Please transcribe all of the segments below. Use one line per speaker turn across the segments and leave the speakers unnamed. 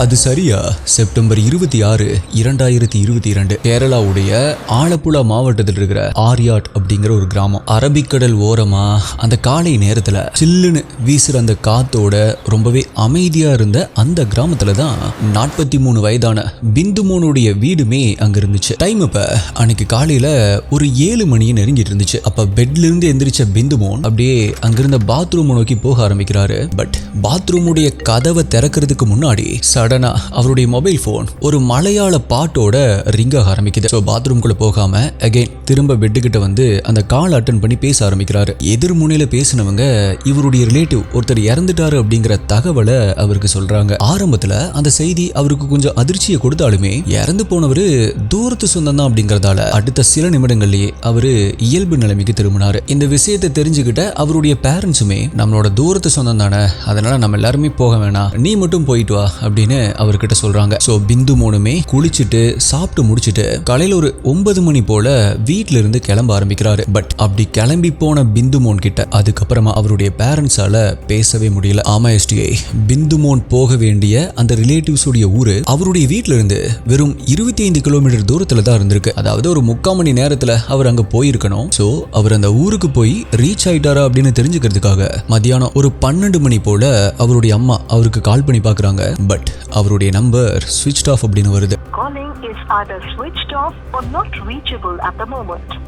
அது சரியா செப்டம்பர் 26, 2022 கேரளாவுடைய ஆலப்புழா மாவட்டத்தில் இருக்கிற ஆரியாட் அப்படிங்கிற ஒரு கிராமம். அரபிக்கடல் ஓரமா அந்த காலை நேரத்துல சில்லுன்னு வீசுற அந்த காத்தோட ரொம்பவே அமைதியா இருந்த அந்த கிராமத்துல தான் 43 வயதான பிந்துமோனுடைய வீடுமே அங்க இருந்துச்சு. டைம் இப்ப அன்னைக்கு காலையில ஒரு 7 மணி நெருங்கிட்டு இருந்துச்சு. அப்ப பெட்ல இருந்து எந்திரிச்ச பிந்துமோன் அப்படியே அங்கிருந்த பாத்ரூம் நோக்கி போக ஆரம்பிக்கிறாரு. பட் பாத்ரூமுடைய கதவை திறக்கிறதுக்கு முன்னாடி சடனா அவருடைய மொபைல் போன் ஒரு மலையாள பாட்டோட ரிங் ஆக ஆரம்பிக்குது. ஸோ பாத்ரூம்குள்ள போகாம அகைன் திரும்ப பெட்டுக்கிட்ட வந்து அந்த கால் அட்டன் பண்ணி பேச ஆரம்பிக்கிறாரு. எதிர்முனையில பேசினவங்க இவருடைய ரிலேட்டிவ் ஒருத்தர் இறந்துட்டாரு அப்படிங்கிற தகவலை அவருக்கு சொல்றாங்க. ஆரம்பத்துல அந்த செய்தி அவருக்கு கொஞ்சம் அதிர்ச்சியை கொடுத்தாலுமே இறந்து போனவரு தூரத்து சொந்தம் தான் அப்படிங்கறதால அடுத்த சில நிமிடங்கள்லயே அவரு இயல்பு நிலைமைக்கு திரும்பினாரு. இந்த விஷயத்தை தெரிஞ்சுக்கிட்ட அவருடைய பேரண்ட்ஸுமே நம்மளோட தூரத்து சொந்தம் தானே, அதனால நம்ம எல்லாருமே போக வேணாம், நீ மட்டும் போயிட்டு வா அப்படின்னு அவர்கிட்ட சொல்றாங்க. சோ பிந்துமோனுமே குளிச்சுட்டு சாப்பிட்டு முடிச்சுட்டு காலையில ஒரு 9 மணி போல வீட்ல இருந்து கிளம்ப ஆரம்பிக்கிறாரு. பட் அப்படி கிளம்பி போன பிந்துமோன் கிட்ட அதுக்கப்புறமா அவருடைய பேரண்ட்ஸால பேசவே முடியல. ஆமா எஸ்டிஐ, பிந்துமோன் போக வேண்டிய அந்த ரிலேட்டிவ்ஸ் உடைய ஊரு அவருடைய வீட்ல இருந்து வெறும் 25 கிலோமீட்டர் தூரத்துல தான் இருந்திருக்கு. அதாவது ஒரு 3/4 மணி நேரத்துல அவர் அங்க போயிருக்கணும். சோ அவர் அந்த ஊருக்கு போய் ரீச் ஆயிட்டாரா அப்படின்னு தெரிஞ்சுக்கிறதுக்காக மத்தியானம் ஒரு 12 மணி போல அவருடைய அம்மா அவருக்கு கால் பண்ணி பாக்குறாங்க. பட் அவருடைய நம்பர் ஸ்விட்ச் ஆஃப் அப்படின்னு வருது.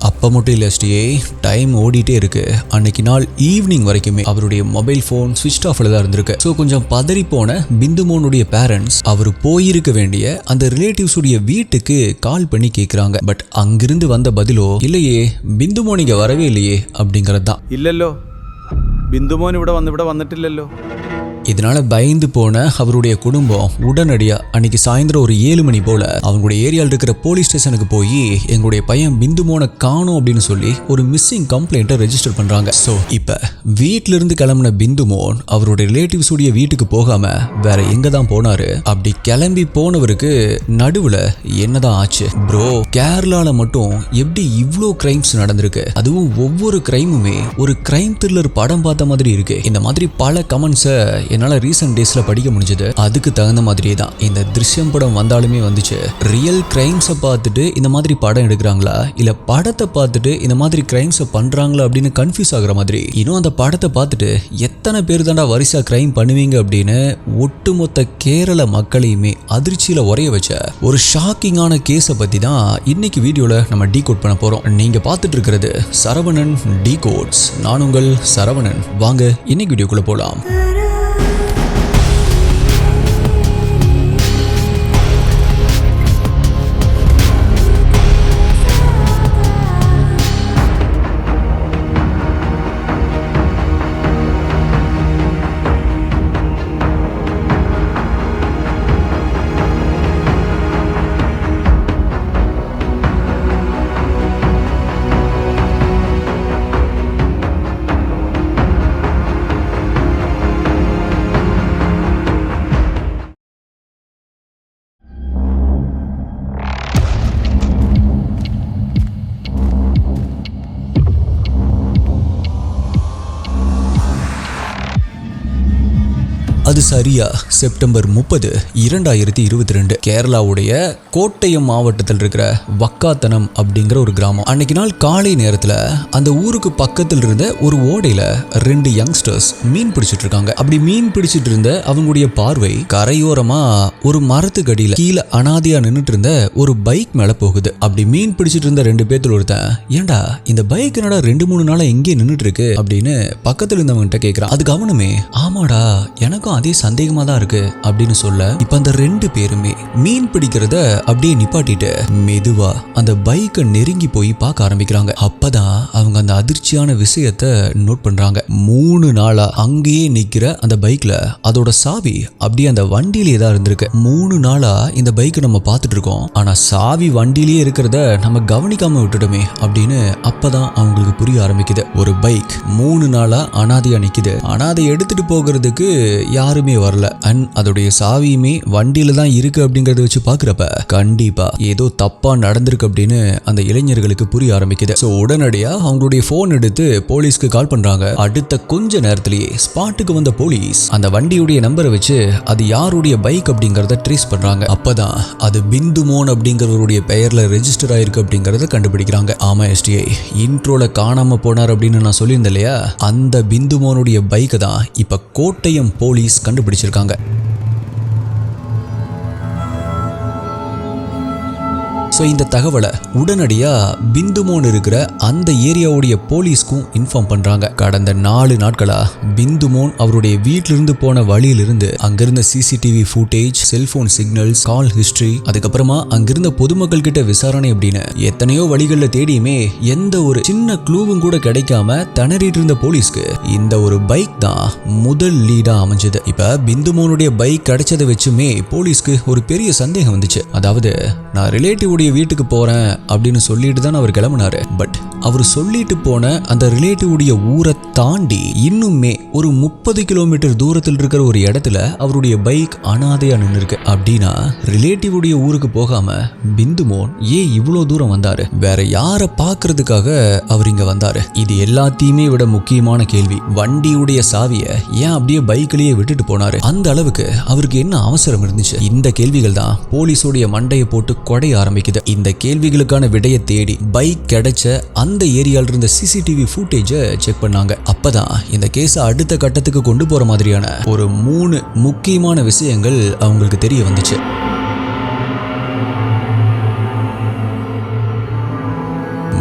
அப்ப மட்டும் இல்ல எஸ்டிஏ, டைம் ஓடிட்டே இருக்கு. அன்னைக்கு நாள் ஈவினிங் வரைக்குமே அவருடைய மொபைல் போன் ஸ்விட்ச் ஆஃப்ல தான் இருந்திருக்கு. ஸோ கொஞ்சம் பதறி போன பிந்துமோனுடைய பேரண்ட்ஸ் அவர் போயிருக்க வேண்டிய அந்த ரிலேட்டிவ்ஸ் உடைய வீட்டுக்கு கால் பண்ணி கேட்கிறாங்க. பட் அங்கிருந்து வந்த பதிலோ இல்லையே பிந்துமோன் இங்க வரவே இல்லையே அப்படிங்கறது தான்.
இல்லல்லோ, பிந்துமோன் ഇവിടെ വന്നിട്ടില്ലല്ലോ.
இதனால பயந்து போன அவருடைய குடும்பம் உடனடியா அன்னைக்கு சாயந்தரம் ஒரு 7 மணி போல அவங்களுடைய ஏரியாவில் இருக்கிற போலீஸ் ஸ்டேஷனுக்கு போய் எங்களுடைய பையன் பிந்துமோனை காணோம் அப்படின்னு சொல்லி ஒரு மிஸ்ஸிங் கம்ப்ளைண்ட்டை ரெஜிஸ்டர் பண்றாங்க. ஸோ இப்ப வீட்டில இருந்து கிளம்பின பிந்துமோன் அவருடைய ரிலேட்டிவ்ஸ் உடைய வீட்டுக்கு போகாம வேற எங்க தான் போனாரு. அப்படி கிளம்பி போனவருக்கு நடுவுல என்னதான் ஆச்சு ப்ரோ? கேரளால மட்டும் எப்படி இவ்ளோ கிரைம்ஸ் நடந்திருக்கு, அதுவும் ஒவ்வொரு கிரைமுமே ஒரு கிரைம் த்ரில்லர் படம் பார்த்த மாதிரி இருக்கு. இந்த மாதிரி பல கமெண்ட்ஸை என்னால ரீசன்ட் டேஸ்ல படிக்க முடிஞ்சது. அதுக்கு தகுந்த மாதிரியே தான் இந்த திருஷ்யம் படம் வந்தாலுமே வந்துச்சு. ரியல் கிரைம்ஸை பார்த்துட்டு இந்த மாதிரி படம் எடுக்கிறாங்களா இல்ல படத்தை பார்த்துட்டு இந்த மாதிரி கிரைம்ஸை பண்றாங்களா அப்படின்னு கன்ஃபியூஸ் ஆகுற மாதிரி. இன்னும் அந்த படத்தை பார்த்துட்டு எத்தனை பேர் தாண்டா வரிசா கிரைம் பண்ணுவீங்க அப்படின்னு ஒட்டுமொத்த கேரள மக்களையுமே அதிர்ச்சியில உரைய வச்ச ஒரு ஷாக்கிங்கான கேஸை பத்தி தான் இன்னைக்கு வீடியோல நம்ம டீகோட் பண்ண போறோம். நீங்க பார்த்துட்டு இருக்கிறது சரவணன் டீகோட்ஸ். நான் உங்கள் சரவணன். வாங்க இன்னைக்கு வீடியோக்குள்ள போலாம். அது சரியா செப்டம்பர் 30, 2022 கேரளாவுடைய கோட்டயம் மாவட்டத்தில் இருக்கிற வக்காத்தனம் அப்படிங்கிற ஒரு கிராமம். அன்னைக்கு நாள் காலை நேரத்துல அந்த ஊருக்கு பக்கத்தில் இருந்த ஒரு ஓடையில 2 யங்ஸ்டர்ஸ் மீன் பிடிச்சிட்டு இருக்காங்க. அப்படி மீன் பிடிச்சிட்டு இருந்த அவங்களுடைய பார்வை கரையோரமா ஒரு மரத்துக்கடியில கீழே அனாதையா நின்றுட்டு இருந்த ஒரு பைக் மேல போகுது. அப்படி மீன் பிடிச்சிட்டு இருந்த 2 பேர்த்துல ஒருத்தன், ஏண்டா இந்த பைக் என்னடா 2-3 நாளா எங்கே நின்றுட்டு இருக்கு அப்படின்னு பக்கத்துல இருந்தவங்கிட்ட கேட்கிறான். அதுக்கு அவனுமே ஆமாடா எனக்கும் அதே சந்தேகமா தான் இருக்கு அப்படின்னு சொல்ல, இப்ப அந்த 2 பேருமே மீன் பிடிக்கிறத அப்படியே நிப்பாட்டிட்டு மெதுவா அந்த பைக்கை நெருங்கி போய் பார்க்க ஆரம்பிக்கிறாங்க. அப்பதான் அவங்க அந்த அதிர்ச்சியான விஷயத்த நோட் பண்றாங்க. 3 நாளா அங்கேயே நிக்கிற அந்த பைக்ல அதோட சாவி அப்படியே அந்த வண்டியிலே தான் இருந்திருக்கு. 3 நாளா இந்த பைக்கை நம்ம பார்த்துட்டு இருக்கோம், ஆனா சாவி வண்டியிலேயே இருக்கிறத நம்ம கவனிக்காம விட்டுட்டோமே அப்படின்னு அப்பதான் அவங்களுக்கு புரிய ஆரம்பிக்குது. ஒரு பைக் 3 நாளா அனாதையா நிக்குது, ஆனா அதை எடுத்துட்டு போகிறதுக்கு யாரும் யாருமே வரல அண்ட் அதோடைய சாவியுமே வண்டியில தான் இருக்கு அப்படிங்கறத வச்சு பாக்குறப்ப கண்டிப்பா ஏதோ தப்பா நடந்திருக்கு அப்படின்னு அந்த இளைஞர்களுக்கு புரிய ஆரம்பிக்குது. சோ உடனடியா அவங்களுடைய போன் எடுத்து போலீஸ்க்கு கால் பண்றாங்க. அடுத்த கொஞ்ச நேரத்திலேயே ஸ்பாட்டுக்கு வந்த போலீஸ் அந்த வண்டியுடைய நம்பரை வச்சு அது யாருடைய பைக் அப்படிங்கறத ட்ரேஸ் பண்றாங்க. அப்பதான் அது பிந்துமோன் அப்படிங்கறவருடைய பெயர்ல ரெஜிஸ்டர் ஆயிருக்கு அப்படிங்கறத கண்டுபிடிக்கிறாங்க. ஆமா எஸ்டிஐ இன்ட்ரோல காணாம போனார் அப்படின்னு நான் சொல்லியிருந்தேன் இல்லையா, அந்த பிந்துமோனுடைய பைக்கை தான் இப்ப கோட்டயம் போலீஸ் கண்டுபிடிச்சிருக்காங்க. ஸோ இந்த தகவலை உடனடியா பிந்துமோன் இருக்கிற அந்த ஏரியாவுடைய போலீஸ்க்கும் இன்ஃபார்ம் பண்றாங்க. கடந்த 4 நாட்களா பிந்துமோன் அவருடைய வீட்டிலிருந்து போன வழியிலிருந்து அங்கிருந்த சிசிடிவி ஃபுட்டேஜ், செல்போன் சிக்னல்ஸ், கால் ஹிஸ்டரி, அதுக்கப்புறமா அங்கிருந்த பொதுமக்கள் கிட்ட விசாரணை அப்படின்னு எத்தனையோ வழிகளில் தேடியுமே எந்த ஒரு சின்ன க்ளூவும் கூட கிடைக்காம திணறிட்டு இருந்த போலீஸ்க்கு இந்த ஒரு பைக் தான் முதல் லீடா அமைஞ்சது. இப்ப பிந்துமோனுடைய பைக் கிடைச்சதை வச்சுமே போலீஸ்க்கு ஒரு பெரிய சந்தேகம் வந்துச்சு. அதாவது நான் ரிலேட்டிவ் வீட்டுக்கு போறேன் அப்படின்னு சொல்லிட்டு தான் அவர் கிளம்பினாரு. பட் அவர் சொல்லிட்டு போன அந்த ரிலேட்டிவ் உடைய ஊரை தாண்டி இன்னுமே ஒரு 30 கிலோமீட்டர் தூரத்தில் இருக்கிற ஒரு இடத்துல அவருடைய பைக் அனாதையா நின்று இருக்கு. அப்படின்னா ரிலேட்டிவ் உடைய ஊருக்கு போகாம பிந்துமோன் ஏன் இவ்வளவு தூரம் வந்தாரு? வேற யாரை பாக்குறதுக்காக அவர் இங்க வந்தாரு? இது எல்லாத்தையுமே விட முக்கியமான கேள்வி, வண்டியுடைய சாவிய ஏன் அப்படியே பைக்லயே விட்டுட்டு போனாரு? அந்த அளவுக்கு அவருக்கு என்ன அவசரம் இருந்துச்சு? இந்த கேள்விகள் தான் போலீஸோடைய மண்டையை போட்டு கொடைய ஆரம்பிக்குது. இந்த கேள்விகளுக்கான விடையை தேடி பைக் கிடைச்ச அந்த ஏரியால இருந்த சிசிடிவி ஃபுட்டேஜை செக் பண்ணாங்க. அப்பதான் இந்த கேஸை அடுத்த கட்டத்துக்கு கொண்டு போற மாதிரியான ஒரு 3 முக்கியமான விஷயங்கள் அவங்களுக்கு தெரிய வந்துச்சு.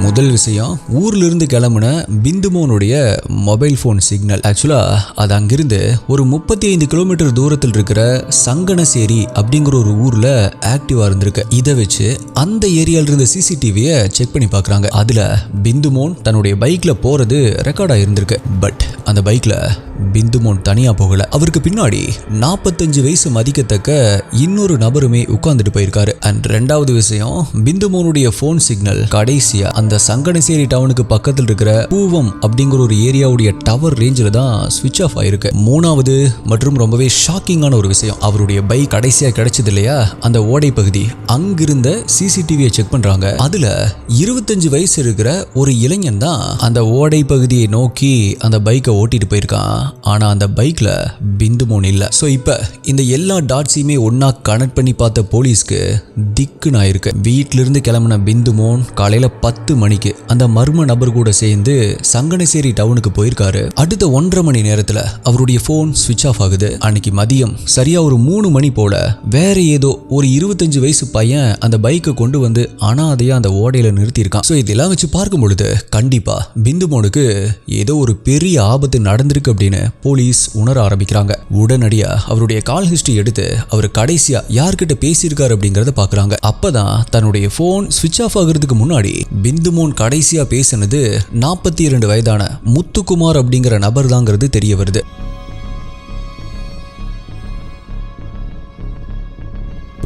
முதல் விஷயம், ஊர்ல இருந்து கிளம்புன பிந்துமோனுடைய மொபைல் போன் சிக்னல். ஆக்சுவலா அது அங்கிருந்து ஒரு 35 கிலோமீட்டர் தூரத்தில் இருக்கிற சங்கனசேரி அப்படிங்கிற ஒரு ஊர்ல ஆக்டிவா இருந்திருக்கு. இதை வச்சு அந்த ஏரியால இருந்த சிசிடிவியை செக் பண்ணி பாக்குறாங்க. அதுல பிந்துமோன் தன்னுடைய பைக்ல போறது ரெக்கார்ட் ஆயிருந்திருக்கு. பட் அந்த பைக்ல பிந்துமோன் தனியா போகல. அவருக்கு பின்னாடி 45 வயசு மதிக்கத்தக்க இன்னொரு நபருமே உட்கார்ந்துட்டு போயிருக்காரு. அண்ட் ரெண்டாவது விஷயம், பிந்துமோனுடைய போன் சிக்னல் கடைசியா அந்த சங்கனசேரி டவுனுக்கு பக்கத்தில் இருக்கிற பூவம் அப்படிங்கிற ஒரு ஏரியாவுடைய டவர் ரேஞ்சில தான் ஸ்விட்ச் ஆஃப் ஆயிருக்கு. மூணாவது மற்றும் ரொம்பவே ஷாக்கிங்கான ஒரு விஷயம், அவருடைய பைக் கடைசியா கிடைச்சது இல்லையா அந்த ஓடை பகுதி, அங்கிருந்த சிசிடிவியை செக் பண்றாங்க. அதுல 25 வயசு இருக்கிற ஒரு இளைஞன் தான் அந்த ஓடை பகுதியை நோக்கி அந்த பைக்கை ஓட்டிட்டு போயிருக்கான். ஆனா அந்த பைக்ல பிந்துமோன் இல்ல. சோ இப்ப இந்த எல்லா டாட்ஸையுமே ஒன்னா கனெக்ட் பண்ணி பார்த்த போலீஸ்க்கு திக்குன்னு ஆயிருக்கு. வீட்டில இருந்து கிளம்பின பிந்துமோன் காலையில 10 மணிக்கு அந்த மர்ம நபர் கூட சேர்ந்து சங்கனசேரி டவுனுக்கு போயிருக்காரு. அடுத்த 1.5 மணி நேரத்துல அவருடைய போன் ஸ்விட்ச் ஆஃப் ஆகுது. அன்னைக்கு மதியம் சரியா ஒரு 3 மணி போல வேற ஏதோ ஒரு 25 வயசு பையன் அந்த பைக்கை கொண்டு வந்து அனாதையா அந்த ஓடையில நிறுத்தி இருக்கான். சோ இதெல்லாம் வச்சு பார்க்கும் பொழுது கண்டிப்பா பிந்துமோனுக்கு ஏதோ ஒரு பெரிய ஆபத்து நடந்திருக்கு அப்படின்னு போலீஸ் உணர ஆரம்பிக்கிறாங்க. உடனடியா அவருடைய கால் ஹிஸ்டரி எடுத்து அவர் கடைசியா யார்கிட்ட பேசியிருக்காரு அப்படிங்கறத பாக்குறாங்க. அப்பதான் தன்னுடைய போன் ஸ்விட்ச் ஆஃப் ஆகுறதுக்கு முன்னாடி பிந்துமோன் கடைசியா பேசினது 42 வயதான முத்துக்குமார் அப்படிங்கிற நபர் தாங்கிறது தெரிய வருது.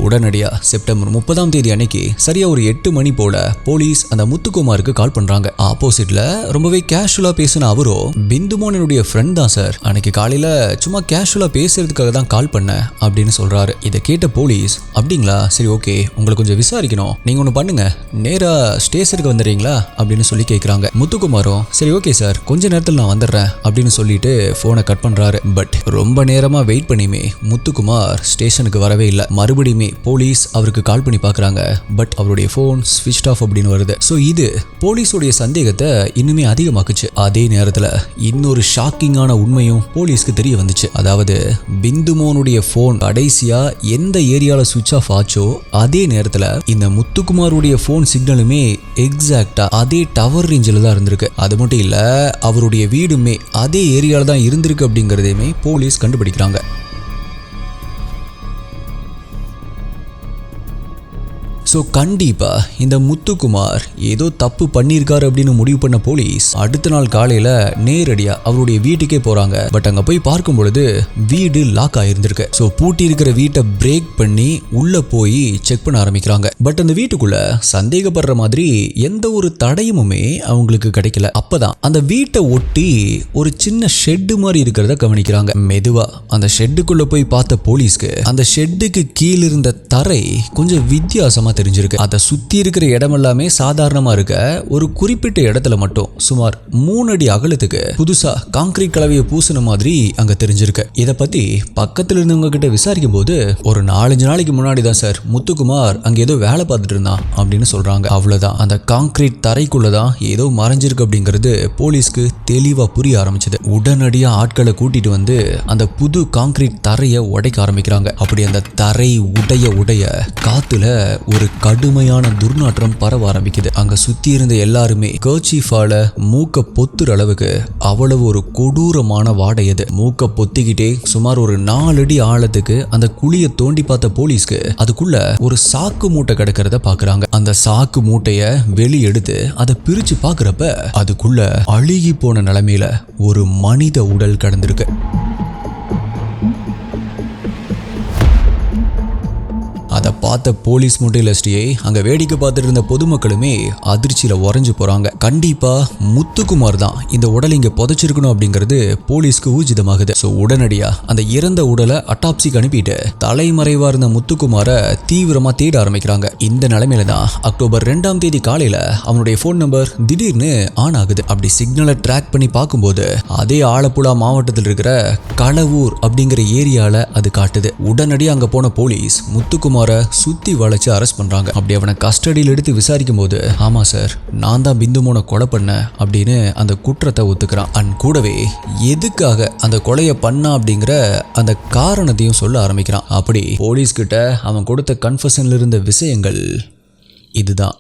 உடனடியா செப்டம்பர் 30ஆம் தேதி அன்னைக்கு சரியா ஒரு 8 மணி போல போலீஸ் அந்த முத்துக்குமாருக்கு கால் பண்றாங்க. ஆப்போசிட்ல ரொம்பவே கேஷுவலா பேசின அவரோ, பிந்துமோனுடைய ஃப்ரெண்ட் தான் சார், அன்னைக்கு காலையில சும்மா கேஷுவலா பேசுறதுக்காக தான் கால் பண்ணேன் அப்படின்னு சொல்றாரு. இதை கேட்ட போலீஸ், அப்படிங்களா, சரி ஓகே, உங்களை கொஞ்சம் விசாரிக்கணும், நீங்க ஒண்ணு பண்ணுங்க, நேரா ஸ்டேஷனுக்கு வந்துடுறீங்களா அப்படின்னு சொல்லி கேட்கறாங்க. முத்துக்குமாரும் சரி ஓகே சார், கொஞ்ச நேரத்தில் நான் வந்துடுறேன் அப்படின்னு சொல்லிட்டு போனை கட் பண்றாரு. பட் ரொம்ப நேரமா வெயிட் பண்ணியுமே முத்துக்குமார் ஸ்டேஷனுக்கு வரவே இல்லை. மறுபடியும் போலீஸ் அவருக்கு கால் பண்ணி பார்க்கறாங்க. பட் அவருடைய போன் ஸ்விட்ச் ஆஃப் அப்படின்னு வருது. சோ இது போலீஸோடைய சந்தேகத்தை இன்னுமே அதிகமாக்குச்சு. அதே நேரத்துல இன்னொரு ஷாக்கிங்கான உண்மையும் போலீஸ்க்கு தெரிய வந்துச்சு. அதாவது பிந்துமோனுடைய போன் கடைசியா எந்த ஏரியால ஸ்விட்ச் ஆஃப் ஆச்சோ அதே நேரத்துல இந்த முத்துக்குமாருடைய போன் சிக்னலுமே எக்ஸாக்டா அதே டவர் ரேஞ்சில தான் இருந்திருக்கு. அது மட்டும் இல்ல, அவருடைய வீடுமே அதே ஏரியால தான் இருந்திருக்கு அப்படிங்கறதையுமே போலீஸ் கண்டுபிடிக்கிறாங்க. ஸோ கண்டிப்பா இந்த முத்துக்குமார் ஏதோ தப்பு பண்ணியிருக்காரு அப்படின்னு முடிவு பண்ண போலீஸ் அடுத்த நாள் காலையில நேரடியா அவருடைய வீட்டுக்கே போறாங்க. பட் அங்க போய் பார்க்கும் பொழுது வீடு லாக் ஆயிருந்திருக்கு. ஸோ பூட்டி இருக்கிற வீட்டை பிரேக் பண்ணி உள்ள போய் செக் பண்ண ஆரம்பிக்கிறாங்க. பட் அந்த வீட்டுக்குள்ள சந்தேகப்படுற மாதிரி எந்த ஒரு தடயமுமே அவங்களுக்கு கிடைக்கல. அப்பதான் அந்த வீட்டை ஒட்டி ஒரு சின்ன ஷெட்டு மாதிரி இருக்கிறத கவனிக்கிறாங்க. மெதுவா அந்த ஷெட்டுக்குள்ள போய் பார்த்த போலீஸ்க்கு அந்த ஷெட்டுக்கு கீழ் இருந்த தரை கொஞ்சம் வித்தியாசமா தெரிஞ்சிருக்கு. அதை சுத்தி இருக்கிற இடம் எல்லாமே சாதாரணமா இருக்க ஒரு குறிப்பிட்ட இடத்துல மட்டும் சுமார் 3 அடி அகலத்துக்கு புதுசா கான்கிரீட் கலவையை பூசின மாதிரி அங்க தெரிஞ்சிருக்கு. இதை பத்தி பக்கத்துல இருந்தவங்க கிட்ட விசாரிக்கும் போது ஒரு 4-5 நாளைக்கு முன்னாடி தான் சார் முத்துக்குமார் அங்க ஏதோ வேலை பார்த்துட்டு இருந்தான் அப்படின்னு சொல்றாங்க. அவ்வளவுதான், அந்த கான்கிரீட் தரைக்குள்ளதான் ஏதோ மறைஞ்சிருக்கு அப்படிங்கிறது போலீஸ்க்கு தெளிவா புரிய ஆரம்பிச்சது. உடனடியா ஆட்களை கூட்டிட்டு வந்து அந்த புது கான்கிரீட் தரையை உடைக்க ஆரம்பிக்கிறாங்க. அப்படி அந்த தரை உடைய காத்துல ஒரு கடுமையான துர்நாற்றம் பரவ ஆரம்பிக்குது. அங்க சுத்தி இருந்த எல்லாருமே கர்ச்சீஃபால மூக்க பொத்துற அளவுக்கு அவ்வளவு ஒரு கொடூரமான வாடை. அது மூக்க பொத்திக்கிட்டே சுமார் ஒரு 4 அடி ஆழத்துக்கு அந்த குழியை தோண்டி பார்த்த போலீஸ்க்கு அதுக்குள்ள ஒரு சாக்கு மூட்டை கிடக்கிறத பாக்குறாங்க. அந்த சாக்கு மூட்டைய வெளியெடுத்து அதை பிரிச்சு பாக்குறப்ப அதுக்குள்ள அழுகி போன நிலைமையில ஒரு மனித உடல் கிடந்திருக்கு. அதை பார்த்த போலீஸ் முட்டையிலே அங்க வேடிக்கை பார்த்துட்டு இருந்த பொதுமக்களுமே அதிர்ச்சியில உறைஞ்சு போறாங்க. கண்டிப்பா முத்துக்குமார் தான் இந்த உடலை இங்க புதைச்சிருக்கணும் அப்படிங்கிறது போலீஸ்க்கு ஊர்ஜிதமாகுது. ஸோ உடனடியா அந்த இறந்த உடலை அட்டாப்சிக்கு அனுப்பிட்டு தலைமறைவா இருந்த முத்துக்குமாரை தீவிரமா தேட ஆரம்பிக்கிறாங்க. இந்த நிலைமையில தான் அக்டோபர் 2ஆம் தேதி காலையில அவனுடைய போன் நம்பர் திடீர்னு ஆன் ஆகுது. அப்படி சிக்னலை ட்ராக் பண்ணி பார்க்கும்போது அதே ஆலப்புழா மாவட்டத்தில் இருக்கிற களவூர் அப்படிங்கிற ஏரியால அது காட்டுது. உடனடியாக அங்க போன போலீஸ் முத்துக்குமார் சுத்தி வளைச்சு அரெஸ்ட் பண்றாங்க. அப்படி அவனை கஸ்டடியில் எடுத்து விசாரிக்கும் போது ஆமா சார், நான் தான் பிந்துமோனை கொலை பண்ணேன் அப்படின்னு அந்த குற்றத்தை ஒத்துக்கிறான். அண்ட் கூடவே எதுக்காக அந்த கொலையை பண்ணா அப்படிங்கிற அந்த காரணத்தையும் சொல்ல ஆரம்பிக்கிறான். அப்படி போலீஸ் கிட்ட அவன் கொடுத்த கன்ஃபெஷன்ல இருந்த விஷயங்கள் இதுதான்.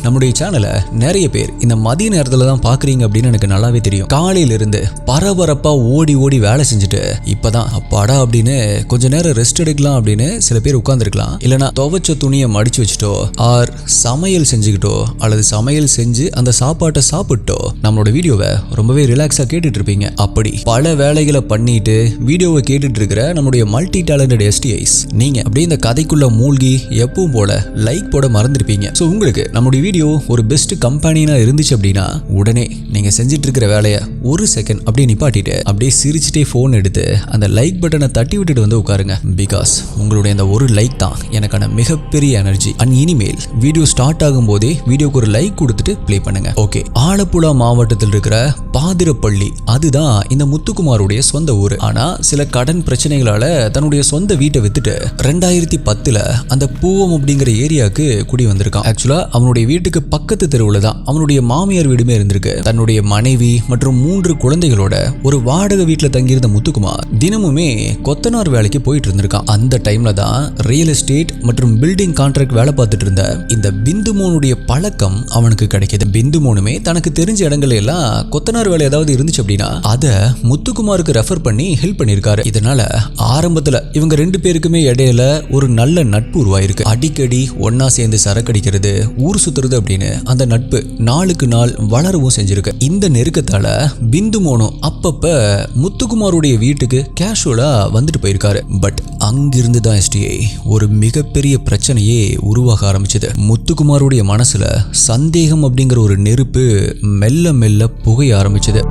நம்முடைய சேனலை நிறைய பேர் இந்த மதிய நேரத்துல தான் பாக்குறீங்க அப்படின்னு எனக்கு நல்லாவே தெரியும். காலையில இருந்து பரபரப்பா ஓடி ஓடி வேலை செஞ்சுட்டு இப்பதான் அப்பாடா அப்படின்னு கொஞ்ச நேரம் ரெஸ்ட் எடுக்கலாம் அப்படின்னு சில பேர் உட்கார்ந்துருக்கலாம். இல்லைன்னா துவைச்ச துணியை மடிச்சு வச்சுட்டோ ஆர் சமையல் செஞ்சுக்கிட்டோ அல்லது சமையல் செஞ்சு அந்த சாப்பாட்டை சாப்பிட்டோ நம்மளோட வீடியோவை ரொம்பவே ரிலாக்ஸா கேட்டுட்டு இருப்பீங்க. அப்படி பல வேலைகளை பண்ணிட்டு வீடியோவை கேட்டுட்டு இருக்கிற நம்முடைய மல்டி டேலண்டட் STIs நீங்க அப்படியே இந்த கதைக்குள்ள மூழ்கி எப்பவும் போல லைக் போட மறந்துருப்பீங்க. ஸோ உங்களுக்கு நம்முடைய வீடியோ ஒரு பெஸ்ட் கம்பெனினா இருந்துச்சு அப்படின்னா உடனே நீங்க செஞ்சிட்டு இருக்கிற வேலையை ஒரு செகண்ட் அப்படியே நிப்பாட்டிட்டு அப்படியே சிரிச்சுட்டே போன் எடுத்து அந்த லைக் பட்டனை தட்டி விட்டுட்டு வந்து உட்காருங்க. பிகாஸ் உங்களுடைய அந்த ஒரு லைக் தான் எனக்கான மிகப்பெரிய எனர்ஜி. அண்ட் இனிமேல் வீடியோ ஸ்டார்ட் ஆகும் போதே வீடியோக்கு ஒரு லைக் கொடுத்துட்டு ப்ளே பண்ணுங்க. ஓகே, ஆலப்புழா மாவட்டத்தில் இருக்கிற பாதிரப்பள்ளி அதுதான் இந்த முத்துக்குமாருடைய சொந்த ஊர். ஆனா சில கடன் பிரச்சனைகளால தன்னுடைய சொந்த வீட்டை வித்துட்டு 2010 அந்த பூவம் அப்படிங்கிற ஏரியாவுக்கு குடி வந்திருக்கான். ஆக்சுவலா அவனுடைய வீட்டுக்கு பக்கத்து தெருவுல தான் அவனுடைய மாமியார் வீடுமே இருந்திருக்கு. தன்னுடைய மனைவி மற்றும் 3 குழந்தைகளோட ஒரு வாடகை வீட்டுல தங்கியிருந்த முத்துக்குமார் தினமுமே கொத்தனார் வேலைக்கு போயிட்டு இருந்திருக்கான். அந்த டைம்ல தான் ரியல் எஸ்டேட் மற்றும் பில்டிங் கான்ட்ராக்ட் வேலை பார்த்துட்டு இருந்த இந்த பிந்துமோனுடைய பழக்கம் அவனுக்கு கிடைக்கிது. பிந்துமோனுமே தனக்கு தெரிஞ்ச இடங்கள் எல்லாம் கொத்தனார் வேலை ஏதாவது இருந்துச்சு அப்படின்னா அதை முத்துக்குமாருக்கு ரெஃபர் பண்ணி ஹெல்ப் பண்ணிருக்காரு. இதனால ஆரம்பத்துல இவங்க 2 பேருக்குமே இடையில ஒரு நல்ல நட்பு உருவாயிருக்கு. அடிக்கடி ஒன்னா சேர்ந்து சரக்கடிக்கிறது, ஊர் சுத்துறது அப்படின்னு அந்த நட்பு நாளுக்கு நாள் வளரவும் செஞ்சிருக்கு. இந்த நெருக்கத்தால பிந்துமோனோ அப்பப்ப முத்துக்குமாருடைய வீட்டுக்கு கேஷுவலா வந்துட்டு போயிருக்காரு. பட் அங்கிருந்து தான் STI ஒரு மிகப்பெரிய பிரச்சனையே உருவாக ஆரம்பிச்சது. முத்துக்குமாருடைய மனசுல சந்தேகம் அப்படிங்கிற ஒரு நெருப்பு மெல்ல மெல்ல புகைய ஆரம்பிச்சது.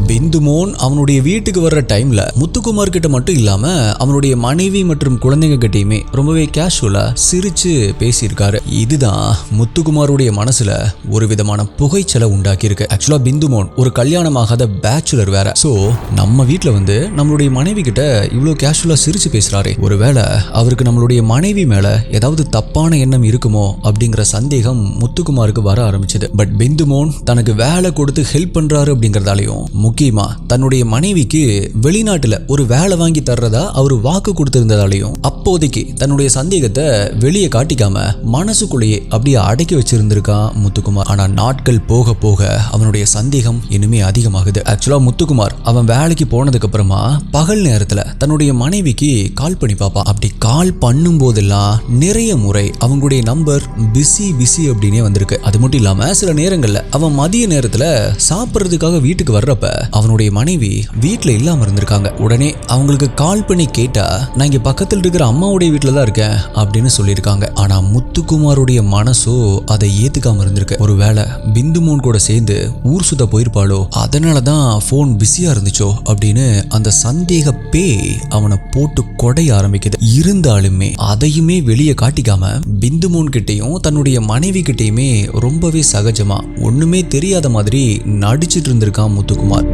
பிந்துமோன் அவனுடைய வீட்டுக்கு வர்ற டைம்ல முத்துக்குமார் கிட்ட மட்டும் இல்லாம அவனுடைய மனைவி மற்றும் குழந்தைங்க கிட்டயுமே ரொம்பவே கேஷுவலா சிரிச்சு பேசியிருக்காரு. இதுதான் முத்துக்குமாருடைய மனசுல ஒரு விதமான புகைச்சலை உண்டாக்கி இருக்கு. ஆக்சுவலா பிந்துமோன் ஒரு கல்யாணமாகாத பேச்சுலர் வேற. சோ நம்ம வீட்டுல வந்து நம்மளுடைய மனைவி கிட்ட இவ்வளவு கேஷுவலா சிரிச்சு பேசுறாரு, ஒருவேளை அவருக்கு நம்மளுடைய மனைவி மேல ஏதாவது தப்பான எண்ணம் இருக்குமோ அப்படிங்கிற சந்தேகம் முத்துக்குமாருக்கு வர ஆரம்பிச்சது. பட் பிந்துமோன் தனக்கு வேலை கொடுத்து ஹெல்ப் பண்றாரு அப்படிங்கறதாலையும் முக்கியமா தன்னுடைய மனைவிக்கு வெளிநாட்டுல ஒரு வேலை வாங்கி தர்றதா அவர் வாக்கு கொடுத்திருந்ததாலையும் அப்போதைக்கு தன்னுடைய சந்தேகத்தை வெளியே காட்டிக்காம மனசுக்குள்ளேயே அப்படியே அடக்கி வச்சிருந்திருக்கான் முத்துக்குமார். ஆனா நாட்கள் போக போக அவனுடைய சந்தேகம் இனிமே அதிகமாகுது. ஆக்சுவலா முத்துக்குமார் அவன் வேலைக்கு போனதுக்கு அப்புறமா பகல் நேரத்துல தன்னுடைய மனைவிக்கு கால் பண்ணி பாப்பான். அப்படி கால் பண்ணும் போதெல்லாம் நிறைய முறை அவங்களுடைய நம்பர் பிஸி அப்படின்னே வந்திருக்கு. அது மட்டும் இல்லாம சில நேரங்கள்ல அவன் மதிய நேரத்துல சாப்பிட்றதுக்காக வீட்டுக்கு வர்றப்ப அவனுடைய மனைவி வீட்டுல இல்லாம இருந்திருக்காங்க. உடனே அவங்களுக்கு கால் பண்ணி கேட்டா நான் இங்க பக்கத்தில் இருக்கிற அம்மாவுடைய வீட்டுல தான் இருக்கேன் அப்படின்னு சொல்லியிருக்காங்க. ஆனா முத்துக்குமாருடைய மனசோ அதை ஏத்துக்காம இருந்திருக்கு. ஒருவேளை பிந்து மோன் கூட சேர்ந்து ஊர் சுத்த போயிருப்பாளோ, அதனாலதான் போன் பிஸியா இருந்துச்சோ அப்படின்னு அந்த சந்தேக பேய் அவனை போட்டு கொடைய ஆரம்பிக்குது. இருந்தாலுமே அதையுமே வெளியே காட்டிக்காம பிந்து மோன் கிட்டையும் தன்னுடைய மனைவி கிட்டையுமே ரொம்பவே சகஜமா ஒண்ணுமே தெரியாத மாதிரி நடிச்சிட்டு இருந்திருக்கான் முத்துக்குமார்.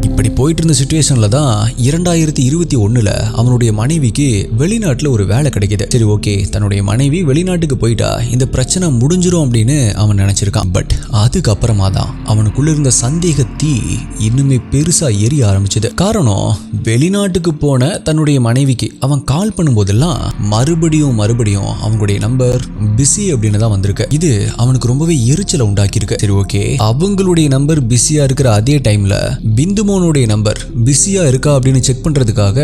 இப்படி போயிட்டு இருந்த சிச்சுவேஷன்ல தான் 2021 அவனுடைய மனைவிக்கு வெளிநாட்டுல ஒரு வேலை கிடைக்குது. சரி ஓகே, தன்னுடைய மனைவி வெளிநாட்டுக்கு போயிட்டா இந்த பிரச்சனை முடிஞ்சிரும் அப்படின்னு அவன் நினைச்சிருக்கான். பட் அதுக்கப்புறமா தான் அவனுக்குள்ள இருந்த சந்தேக தீ இன்னுமே பெருசா எரிய ஆரம்பிச்சது. காரணம், வெளிநாட்டுக்கு போன தன்னுடைய மனைவிக்கு அவன் கால் பண்ணும் போதெல்லாம் மறுபடியும் அவங்களுடைய நம்பர் பிஸி அப்படின்னு தான் வந்திருக்கு. இது அவனுக்கு ரொம்பவே எரிச்சலை உண்டாக்கியிருக்கு. சரி ஓகே, அவங்களுடைய நம்பர் பிஸியா இருக்கிற அதே டைம்ல பிந்துமோனுடைய நம்பர் பிஸியா இருக்கா அப்படின்னு செக் பண்றதுக்காக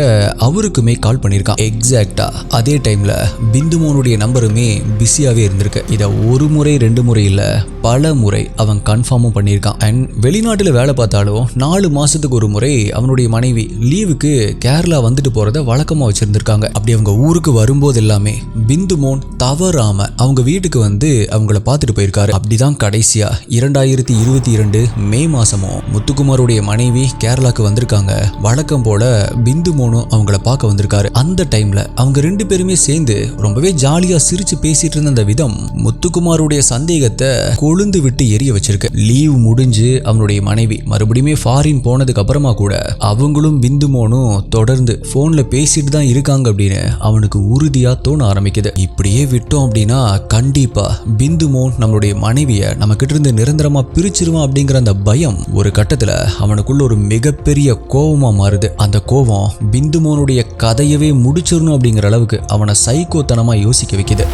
அவருக்குமே கால் பண்ணிருக்கான். எக்ஸாக்டா அதே டைம்ல பிந்துமோனுடைய நம்பருமே பிஸியாவே இருந்திருக்கு. இத ஒரு முறை 2 முறை இல்ல, பல முறை அவன் கன்ஃபார்மும் பண்ணியிருக்கான். அண்ட் வெளிநாட்டுல வேலை பார்த்தாலும் 4 மாசத்துக்கு ஒரு முறை அவனுடைய மனைவி லீவுக்கு கேரளா வந்துட்டு போறத வழக்கமா வச்சிருந்திருக்காங்க. அப்படி அவங்க ஊருக்கு வரும்போது எல்லாமே பிந்துமோன் தவறாம அவங்க வீட்டுக்கு வந்து அவங்கள பார்த்துட்டு போயிருக்காரு. அப்படிதான் கடைசியா 2022 மே மாசமும் முத்துக்குமாருடைய மனைவி கேரளாக்கு வந்திருக்காங்க. வழக்கம் போல பிந்து மோனும் அவங்கள பார்க்க வந்திருக்காரு. அந்த டைம்ல அவங்க 2 பேருமே சேர்ந்து ரொம்பவே ஜாலியா சிரிச்சு பேசிட்டு இருந்த அந்த விதம் முத்துக்குமாருடைய சந்தேகத்தை கொழுந்து விட்டு எரிய வச்சிருக்கு. லீவ் முடிஞ்சு அவனுடைய மனைவி மறுபடியும் ஃபாரின் போனதுக்கு அப்புறமா கூட அவங்களும் பிந்து மோனும் தொடர்ந்து போன்ல பேசிட்டு தான் இருக்காங்க அப்படின்னு அவனுக்கு உறுதியா தோண ஆரம்பிக்குது. இப்படியே விட்டோம் அப்படின்னா கண்டிப்பா பிந்து மோன் நம்மளுடைய மனைவிய நம்ம கிட்ட இருந்து நிரந்தரமா பிரிச்சிருவான் அப்படிங்கிற அந்த பயம் ஒரு கட்டத்துல அவனுக்குள்ள ஒரு மிகப்பெரிய கோவமா மாறுது. அந்த கோவம் பிந்துமோனுடைய கதையவே முடிச்சிடணும் அப்படிங்கிற அளவுக்கு அவனை சைக்கோத்தனமா யோசிக்க வைக்குது.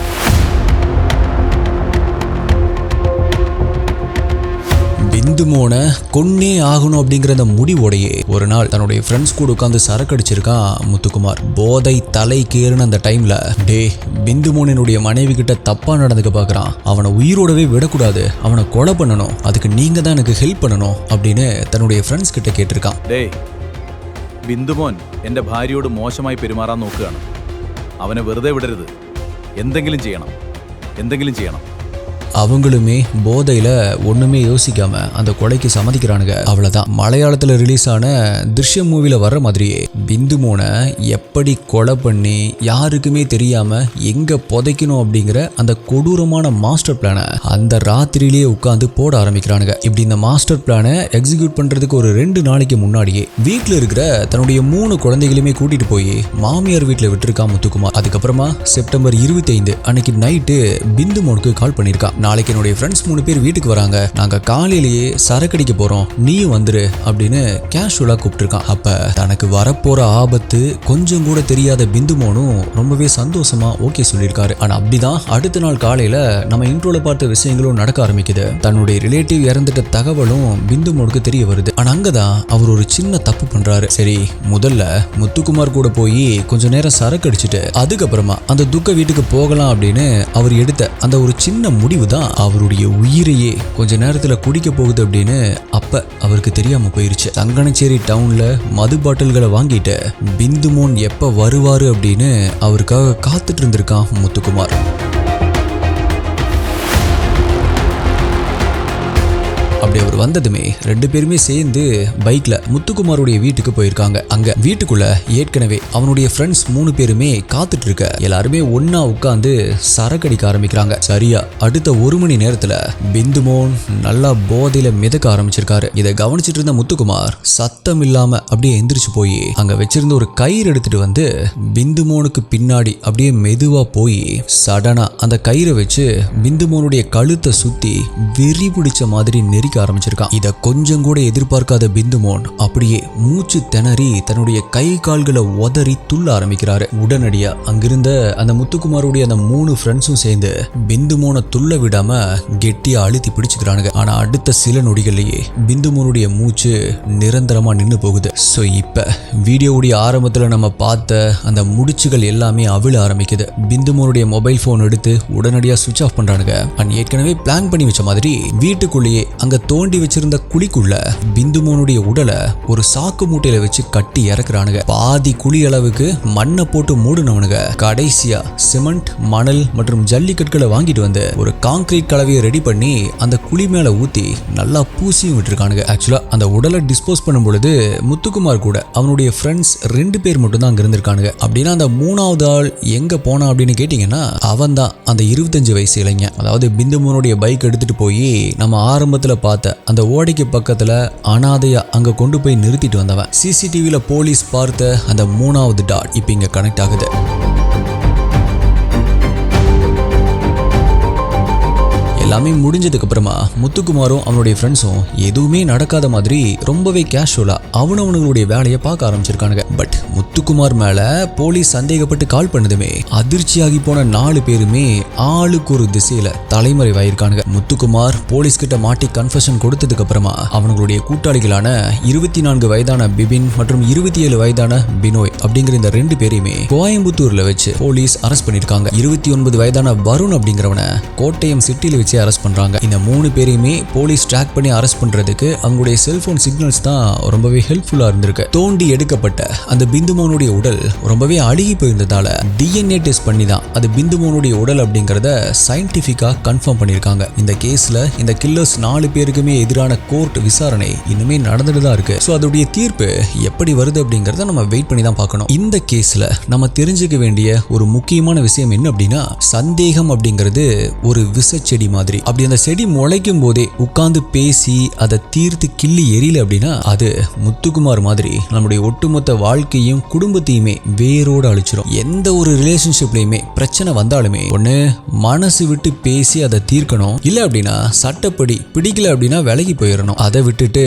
பிந்துமோனை கொன்னே ஆகணும் அப்படிங்கிற அந்த முடிவோடையே ஒரு நாள் தன்னுடைய ஃப்ரெண்ட்ஸ் கூட உட்காந்து சரக்கடிச்சிருக்கான் முத்துக்குமார். போதை தலை கேறுன அந்த டைம்ல பிந்துமோனுடைய மனைவி கிட்ட தப்பா நடந்துக்க பாக்குறான். அவனை உயிரோடவே விடக்கூடாது, அவனை கொலை பண்ணணும், அதுக்கு நீங்க தான் எனக்கு ஹெல்ப் பண்ணணும் அப்படின்னு தன்னுடைய ஃப்ரெண்ட்ஸ் கிட்ட கேட்டிருக்கான்.
ബിന്ദുമോൻ എൻ്റെ ഭാര്യയോട് മോശമായി പെരുമാറാൻ നോക്കുകയാണ്. അവനെ വെറുതെ വിടരുത്. എന്തെങ്കിലും ചെയ്യണം.
அவங்களுமே போதையில ஒண்ணுமே யோசிக்காம அந்த கொலைக்கு சம்மதிக்கிறானுங்க. அவ்வளவுதான். மலையாளத்துல ரிலீஸ் ஆன திருஷ்யம் மூவில வர்ற மாதிரியே பிந்துமோனை எப்படி கொலை பண்ணி யாருக்குமே தெரியாம எங்க புதைக்கணும் அப்படிங்கிற அந்த கொடூரமான மாஸ்டர் பிளானை அந்த ராத்திரியிலேயே உட்கார்ந்து போட ஆரம்பிக்கிறானுங்க. இப்படி இந்த மாஸ்டர் பிளானை எக்ஸிக்யூட் பண்றதுக்கு ஒரு 2 நாளைக்கு முன்னாடியே வீட்டுல இருக்கிற தன்னுடைய 3 குழந்தைகளுமே கூட்டிட்டு போய் மாமியார் வீட்டுல விட்டுருக்கான் முத்துக்குமார். அதுக்கப்புறமா செப்டம்பர் 25 அன்னைக்கு நைட்டு பிந்துமோனுக்கு கால் பண்ணிருக்கான். நாளைக்கு என்னுடைய ஃப்ரெண்ட்ஸ் 3 பேர் வீட்டுக்கு வராங்க, நாங்க காலையிலேயே சரக்கடிக்க போறோம், நீயும் வந்துரு அப்படின்னு கேஷுவலா கூப்பிட்டுருக்கான். அப்ப தனக்கு வரப்போற ஆபத்து கொஞ்சம் கூட தெரியாத பிந்துமோனும் ரொம்பவே சந்தோஷமா ஓகே சொல்லியிருக்காரு. ஆனா அப்படிதான் அடுத்த நாள் காலையில நம்ம இன்ட்ரோல பார்த்த விஷயங்களும் நடக்க ஆரம்பிக்குது. தன்னுடைய ரிலேட்டிவ் இறந்துட்ட தகவலும் பிந்துமோனுக்கு தெரிய வருது. ஆனா அங்கதான் அவர் ஒரு சின்ன தப்பு பண்றாரு. சரி, முதல்ல முத்துக்குமார் கூட போய் கொஞ்ச நேரம் சரக்கு அடிச்சுட்டு அதுக்கப்புறமா அந்த துக்க வீட்டுக்கு போகலாம் அப்படின்னு அவர் எடுத்த அந்த ஒரு சின்ன முடிவு தான் அவருடைய உயிரையே கொஞ்ச நேரத்துல குடிக்க போகுது அப்படின்னு அப்ப அவருக்கு தெரியாம போயிருச்சு. சங்கனச்சேரி டவுன்ல மது பாட்டில்களை வாங்கிட்டு பிந்துமோன் எப்ப வருவாரு அப்படின்னு அவருக்காக காத்துட்டு இருந்திருக்கான் முத்துக்குமார். அப்படி அவர் அவர் வந்ததுமே 2 பேருமே சேர்ந்து பைக்ல முத்துக்குமாருடைய வீட்டுக்கு போயிருக்காங்க. அங்க வீட்டுக்குள்ள ஏற்கனவே அவனுடைய ஃப்ரெண்ட்ஸ் 3 பேருமே காத்துட்டு இருக்க எல்லாருமே ஒன்னா உட்கார்ந்து சரக்கடிக்க ஆரம்பிக்கிறாங்க. சரியா அடுத்த 1 மணி நேரத்துல பிந்துமோன் நல்லா போதையில மிதக்க ஆரம்பிச்சிருக்காரு. இதை கவனிச்சிட்டு இருந்த முத்துக்குமார் சத்தம் இல்லாம அப்படியே எந்திரிச்சு போய் அங்க வச்சிருந்த ஒரு கயிறு எடுத்துட்டு வந்து பிந்துமோனுக்கு பின்னாடி அப்படியே மெதுவா போய் சடனா அந்த கயிறை வச்சு பிந்துமோனுடைய கழுத்தை சுத்தி வெறி பிடிச்ச மாதிரி நெரிக்க ஆரம்பிச்சிருக்கான். இத கொஞ்சம் கூட எதிர்பார்க்காத பிந்துமோன் அப்படியே மூச்சு திணறி தன்னுடைய கை கால்களை உதறி துள்ள ஆரம்பிக்கிறாரு. உடனடியா அங்கிருந்த அந்த முத்துக்குமாருடைய அந்த 3 ஃப்ரெண்ட்ஸும் சேர்ந்து பிந்துமோனை துள்ள விடாம கெட்டியா அழுத்தி பிடிச்சுக்கிறானுங்க. ஆனா அடுத்த சில நொடிகள்லயே பிந்துமோனுடைய மூச்சு நிரந்தரமா நின்னு போகுது. சோ இப்ப வீடியோவுடைய ஆரம்பத்துல நம்ம பார்த்த அந்த முடிச்சுகள் எல்லாமே அவிழ ஆரம்பிக்குது. பிந்துமோனுடைய மொபைல் போன் எடுத்து உடனடியா சுவிட்ச் ஆஃப் பண்றானுங்க. ஏற்கனவே பிளான் பண்ணி வச்ச மாதிரி வீட்டுக்குள்ளேயே அங்க தோண்டி வச்சிருந்த குழிக்குள்ள பிந்துமோனுடைய உடலை ஒரு சாக்கு மூட்டையில வச்சு கட்டி இறக்குறானுங்க. பாதி குழி அளவுக்கு மண்ணை போட்டு மூடுனவனுங்க கடைசியா சிமெண்ட், மணல் மற்றும் ஜல்லிக்கற்களை வாங்கிட்டு வந்து ஒரு கான்கிரீட் கலவையை ரெடி பண்ணி அந்த குழி மேல ஊத்தி நல்லா பூசியும் விட்டுருக்கானுங்க. ஆக்சுவலா அந்த உடலை டிஸ்போஸ் பண்ணும் பொழுது முத்துக்குமார் கூட அவனுடைய ஃப்ரெண்ட்ஸ் 2 பேர் மட்டும் தான் அங்க இருந்திருக்கானுங்க. அப்படின்னா அந்த 3வது ஆள் எங்க போனா அப்படின்னு கேட்டீங்கன்னா அவன் தான் அந்த 25 வயசு இளைஞன். அதாவது பிந்துமோனுடைய பைக் எடுத்துட்டு போய் நம்ம ஆரம்பத்துல பார்த்த அந்த ஓடைக்கு பக்கத்துல அனாதையா அங்க கொண்டு போய் நிறுத்திட்டு வந்தவன். சிசிடிவில போலீஸ் பார்த்த அந்த 3வது டாட் இப்ப இங்க கனெக்ட் ஆகுது. எல்லாமே முடிஞ்சதுக்கு அப்புறமா முத்துக்குமாரும் அவனுடைய ஃப்ரெண்ட்ஸும் எதுவுமே நடக்காத மாதிரி ரொம்பவே கேஷுவலா அவனவனுடைய வேலையை பார்க்க ஆரம்பிச்சிருக்கானுங்க. பட் முத்துக்குமார் மேல போலீஸ் சந்தேகப்பட்டு கால் பண்ணதுமே அதிர்ச்சியாகி போன 4 பேருமே ஆளுக்கு ஒரு திசையில தலைமறைவாயிருக்கானுங்க. முத்துக்குமார் போலீஸ் கிட்ட மாட்டி கன்ஃபெஷன் கொடுத்ததுக்கு அப்புறமா அவனுடைய கூட்டாளிகளான 24 வயதான பிபின் மற்றும் 27 வயதான பினோய் அப்படிங்கிற இந்த 2 பேரையுமே கோயம்புத்தூர்ல வச்சு போலீஸ் அரெஸ்ட் பண்ணிருக்காங்க. 29 வயதான வருண் அப்படிங்கிறவனை கோட்டயம் சிட்டில வச்சு அரெஸ்ட் பண்றாங்க. இந்த 3 பேரையுமே போலீஸ் ட்ராக் பண்ணி அரெஸ்ட் பண்றதுக்கு அவங்களுடைய செல்போன் சிக்னல்ஸ் தான் ரொம்பவே ஹெல்ப்ஃபுல்லா இருந்திருக்கு. தோண்டி எடுக்கப்பட்ட அந்த பிந்துமோனுடைய உடல் ரொம்பவே அழுகி போயிருந்ததால DNA டெஸ்ட் பண்ணி தான் அது பிந்துமோனுடைய உடல் அப்படிங்கறத சயின்டிபிக்கா கன்ஃபார்ம் பண்ணிருக்காங்க. இந்த கேஸ்ல இந்த கில்லர்ஸ் 4 பேருக்குமே எதிரான கோர்ட் விசாரணை இன்னுமே நடந்துட்டு தான் இருக்கு. சோ அதோடைய தீர்ப்பு எப்படி வருது அப்படிங்கறத நம்ம வெயிட் பண்ணி தான் பார்க்கணும். இந்த கேஸ்ல நம்ம தெரிஞ்சுக்க வேண்டிய ஒரு முக்கியமான விஷயம் என்ன அப்படின்னா சந்தேகம் அப்படிங்கிறது ஒரு விஷச்செடி மாதிரி. அப்படி அந்த செடி முளைக்கும் போதே உட்கார்ந்து பேசி அதை தீர்த்து கிள்ளி எரியல அப்படின்னா அது முத்துக்குமார் மாதிரி நம்முடைய ஒட்டுமொத்த வாழ்க்கையும் குடும்பத்தையுமே வேரோடு அழிச்சிடும். எந்த ஒரு ரிலேஷன்ஷிப்லயுமே பிரச்சனை வந்தாலுமே ஒண்ணு மனசு விட்டு பேசி அதை தீர்க்கணும், இல்ல அப்படின்னா சட்டப்படி பிடிக்கல அப்படின்னா விலகி போயிடணும். அதை விட்டுட்டு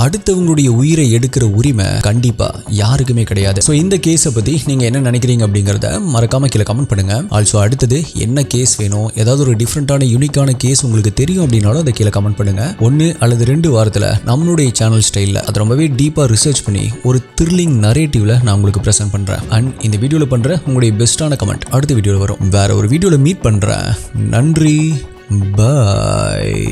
அடுத்தவங்களுடைய உயிரை எடுக்கிற உரிமை கண்டிப்பா யாருக்குமே கிடையாது. சோ இந்த கேஸை பத்தி நீங்க என்ன நினைக்கிறீங்க அப்படிங்கறத மறக்காம கீழே கமெண்ட் பண்ணுங்க. ஆல்சோ அடுத்தது என்ன கேஸ் வேணும், ஏதாவது ஒரு டிஃப்ரெண்டான யூனிக்கான கேஸ் உங்களுக்கு தெரியும் அப்படின்னாலும் அதை கீழே கமெண்ட் பண்ணுங்க. 1 அல்லது 2 வாரத்துல நம்மளுடைய சேனல் ஸ்டைல்ல அது ரொம்பவே டீப்பா ரிசர்ச் பண்ணி ஒரு த்ரில்லிங் நரேட்டிவ்ல நான் உங்களுக்கு பிரசன்ட் பண்றேன். அண்ட் இந்த வீடியோல பண்ற உங்களுடைய பெஸ்டான கமெண்ட் அடுத்த வீடியோல வரும். வேற ஒரு வீடியோல மீட் பண்றேன். நன்றி, பாய்.